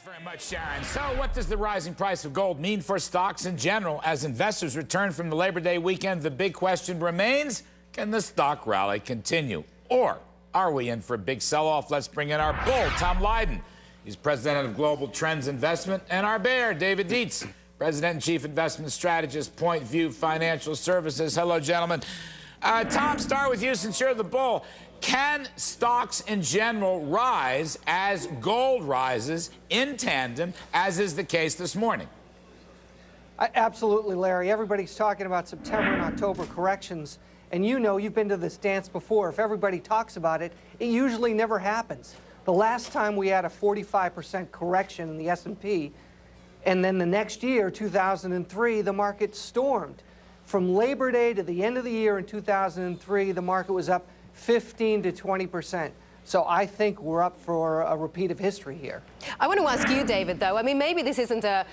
Very much, Sharon. So what does the rising price of gold mean for stocks in general? As investors return from the Labor Day weekend, the big question remains, can the stock rally continue? Or are we in for a big sell-off? Let's bring in our bull, Tom Lydon. He's president of Global Trends Investment, and our bear, David Dietz, president and chief investment strategist, Point View Financial Services. Hello, gentlemen. Tom, start with you since you're the bull. Can stocks in general rise as gold rises in tandem, as is the case this morning? Absolutely, Larry. Everybody's talking about September and October corrections. And you know, you've been to this dance before. If everybody talks about it, it usually never happens. The last time we had a 45% correction in the S&P, and then the next year, 2003, the market stormed. From Labor Day to the end of the year in 2003, the market was up 15 to 20%. So I think we're up for a repeat of history here. I want to ask you, David, though. I mean, maybe this isn't a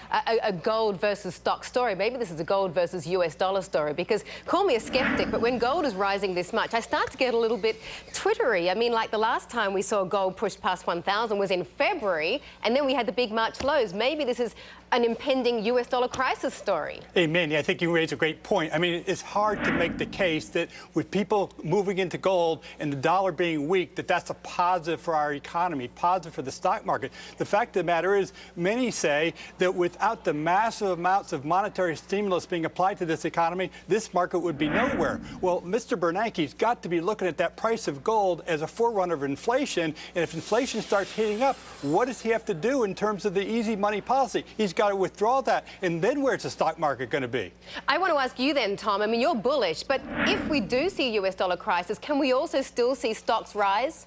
gold versus stock story. Maybe this is a gold versus US dollar story, because call me a skeptic, but when gold is rising this much, I start to get a little bit twittery. I mean, like the last time we saw gold push past 1,000 was in February, and then we had the big March lows. Maybe this is an impending US dollar crisis story. Hey, Mandy, I think you raise a great point. I mean, it's hard to make the case that with people moving into gold and the dollar being weak, that's a positive for our economy, positive for the stock market. The fact of the matter is, many say that without the massive amounts of monetary stimulus being applied to this economy, this market would be nowhere. Well, Mr. Bernanke's got to be looking at that price of gold as a forerunner of inflation. And if inflation starts heating up, what does he have to do in terms of the easy money policy? He's got to withdraw that. And then where's the stock market going to be? I want to ask you then, Tom. I mean, you're bullish, but if we do see a US dollar crisis, can we also still see stocks rise?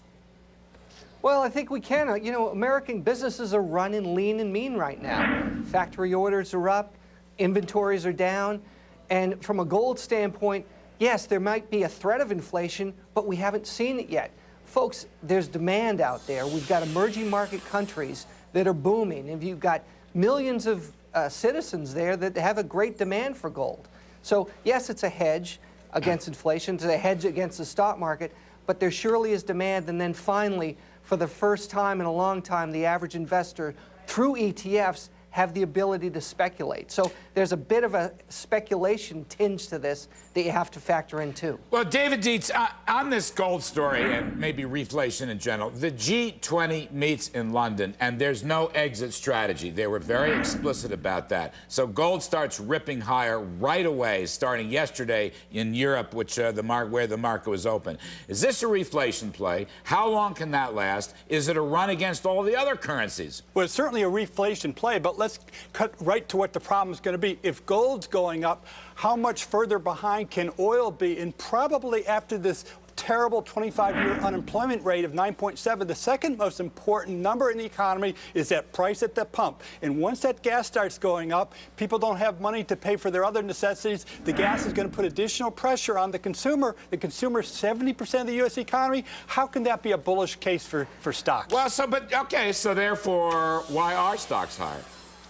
Well, I think we can. You know, American businesses are running lean and mean right now. Factory orders are up, inventories are down, and from a gold standpoint, yes, there might be a threat of inflation, but we haven't seen it yet. Folks, there's demand out there. We've got emerging market countries that are booming, and you've got millions of citizens there that have a great demand for gold. So, yes, it's a hedge against inflation, it's a hedge against the stock market, but there surely is demand. And then finally, for the first time in a long time, the average investor, through ETFs, have the ability to speculate. So there's a bit of a speculation tinge to this that you have to factor in, too. Well, David Dietz, on this gold story and maybe reflation in general, the G20 meets in London, and there's no exit strategy. They were very explicit about that. So gold starts ripping higher right away, starting yesterday in Europe, which where the market was open. Is this a reflation play? How long can that last? Is it a run against all the other currencies? Well, it's certainly a reflation play, but let's cut right to what the problem is going to be. If gold's going up, how much further behind can oil be? And probably after this terrible 25-year unemployment rate of 9.7, the second most important number in the economy is that price at the pump. And once that gas starts going up, people don't have money to pay for their other necessities. The gas is going to put additional pressure on the consumer. The consumer is 70% of the U.S. economy. How can that be a bullish case for stocks? Well, so therefore, why are stocks higher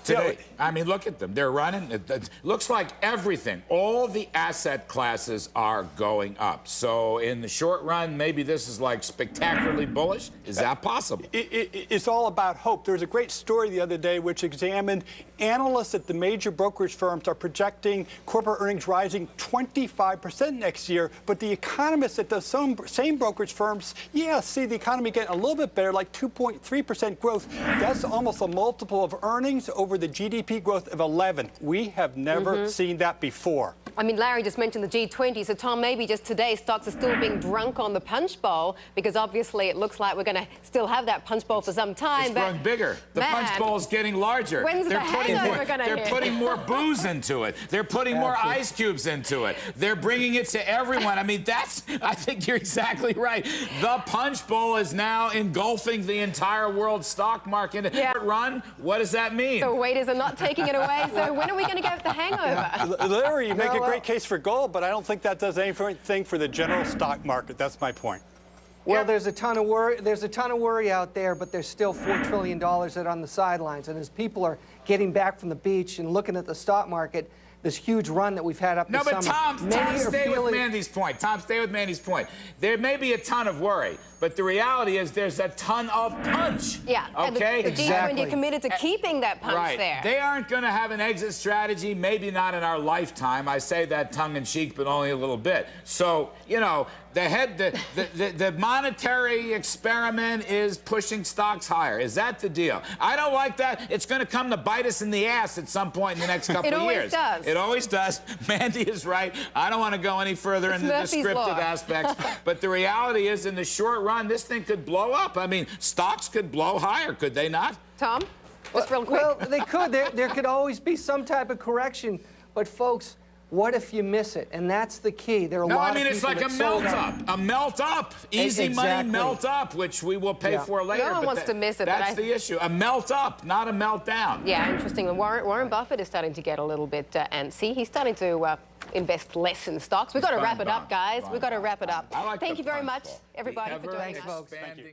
today? I mean, look at them. They're running. It looks like everything, all the asset classes are going up. So in the short run, maybe this is like spectacularly bullish. Is that possible? It's all about hope. There was a great story the other day which examined analysts at the major brokerage firms are projecting corporate earnings rising 25% next year. But the economists at those same brokerage firms, see the economy getting a little bit better, like 2.3% growth. That's almost a multiple of earnings over the GDP growth of 11. We have never seen that before. I mean, Larry just mentioned the G20, so Tom, maybe just today stocks are still being drunk on the punch bowl, because obviously it looks like we're going to still have that punch bowl for some time. It's growing bigger. The punch bowl is getting larger. When's the hangover going to hit? They're putting more booze into it. They're putting more ice cubes into it. They're bringing it to everyone. I mean, I think you're exactly right. The punch bowl is now engulfing the entire world stock market. Run, what does that mean? The waiters are not taking it away, so when are we going to get the hangover? Larry, you make a great case for gold, but I don't think that does anything for the general stock market. That's my point. Well, there's a ton of worry. There's a ton of worry out there, but there's still $4 trillion that are on the sidelines. And as people are getting back from the beach and looking at the stock market, this huge run that we've had up this summer. No, but Tom, stay with Mandy's point. Tom, stay with Mandy's point. There may be a ton of worry. But the reality is there's a ton of punch. Yeah, okay? and the G20 are committed to keeping that punch right. there. They aren't going to have an exit strategy, maybe not in our lifetime. I say that tongue-in-cheek, but only a little bit. So, you know, the monetary experiment is pushing stocks higher. Is that the deal? I don't like that. It's going to come to bite us in the ass at some point in the next couple of years. It always does. It always does. Mandy is right. I don't want to go any further in the descriptive aspects. But the reality is, in the short run, this thing could blow up. I mean, stocks could blow higher, could they not? Tom, just real quick. Well, they could. There could always be some type of correction. But, folks, what if you miss it? And that's the key. There are a lot of people it's like a melt up. A melt up. Easy money melt up, which we will pay for later. No one wants to miss it. That's the issue. A melt up, not a meltdown. Yeah, interesting. And Warren Buffett is starting to get a little bit antsy. He's starting to invest less in stocks. We've got to wrap it up, guys. We've got to wrap it up. I like Thank you very much, punch, everybody, for joining us. Thanks, folks. Thank you.